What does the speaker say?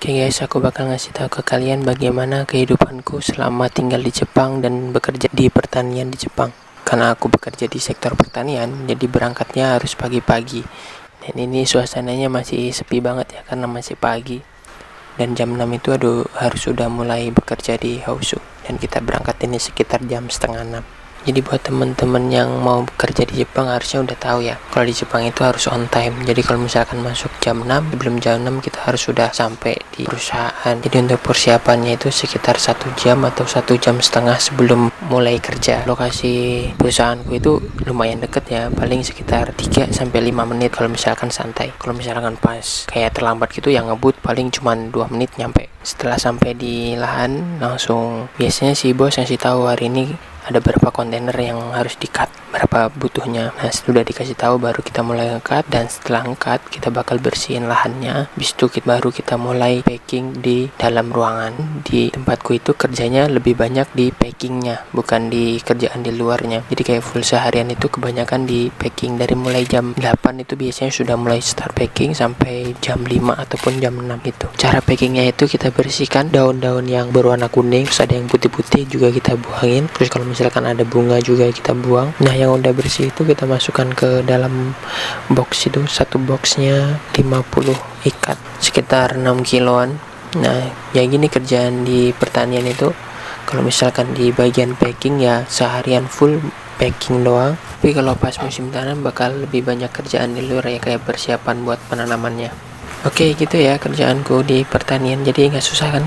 Oke guys, aku bakal ngasih tahu ke kalian bagaimana kehidupanku selama tinggal di Jepang dan bekerja di pertanian di Jepang. Karena aku bekerja di sektor pertanian, jadi berangkatnya harus pagi-pagi. Dan ini suasananya masih sepi banget ya, karena masih pagi. Dan jam 6 itu harus sudah mulai bekerja di Hausu. Dan kita berangkat ini sekitar jam setengah 6. Jadi buat teman-teman yang mau bekerja di Jepang harusnya udah tahu ya, kalau di Jepang itu harus on time. Jadi kalau misalkan masuk jam 6, sebelum jam 6 kita harus sudah sampai di perusahaan. Jadi untuk persiapannya itu sekitar 1 jam atau 1,5 jam sebelum mulai kerja. Lokasi perusahaanku itu lumayan deket ya, paling sekitar 3-5 menit kalau misalkan santai. Kalau misalkan pas kayak terlambat gitu yang ngebut paling cuma 2 menit nyampe. Setelah sampai di lahan langsung biasanya si bos ngasih tahu hari ini ada berapa kontainer yang harus di-cut, berapa butuhnya. Nah, sudah dikasih tahu baru kita mulai nge-cut, dan setelah nge-cut kita bakal bersihin lahannya. Habis itu baru kita mulai packing di dalam ruangan. Di tempatku itu kerjanya lebih banyak di packingnya, bukan di kerjaan di luarnya. Jadi kayak full seharian itu kebanyakan di packing. Dari mulai jam 8 itu biasanya sudah mulai start packing sampai jam 5 ataupun jam 6 itu. Cara packingnya itu kita bersihkan daun-daun yang berwarna kuning, terus ada yang putih-putih juga kita buangin. Terus kalau misalkan ada bunga juga kita buang. Nah, yang udah bersih itu kita masukkan ke dalam box itu. Satu boxnya 50 ikat, sekitar 6 kiloan. Nah, ya gini kerjaan di pertanian itu. Kalau misalkan di bagian packing ya seharian full packing doang. Tapi kalau pas musim tanam bakal lebih banyak kerjaan di luar ya, kayak persiapan buat penanamannya. Oke, gitu ya kerjaanku di pertanian, jadi nggak susah kan?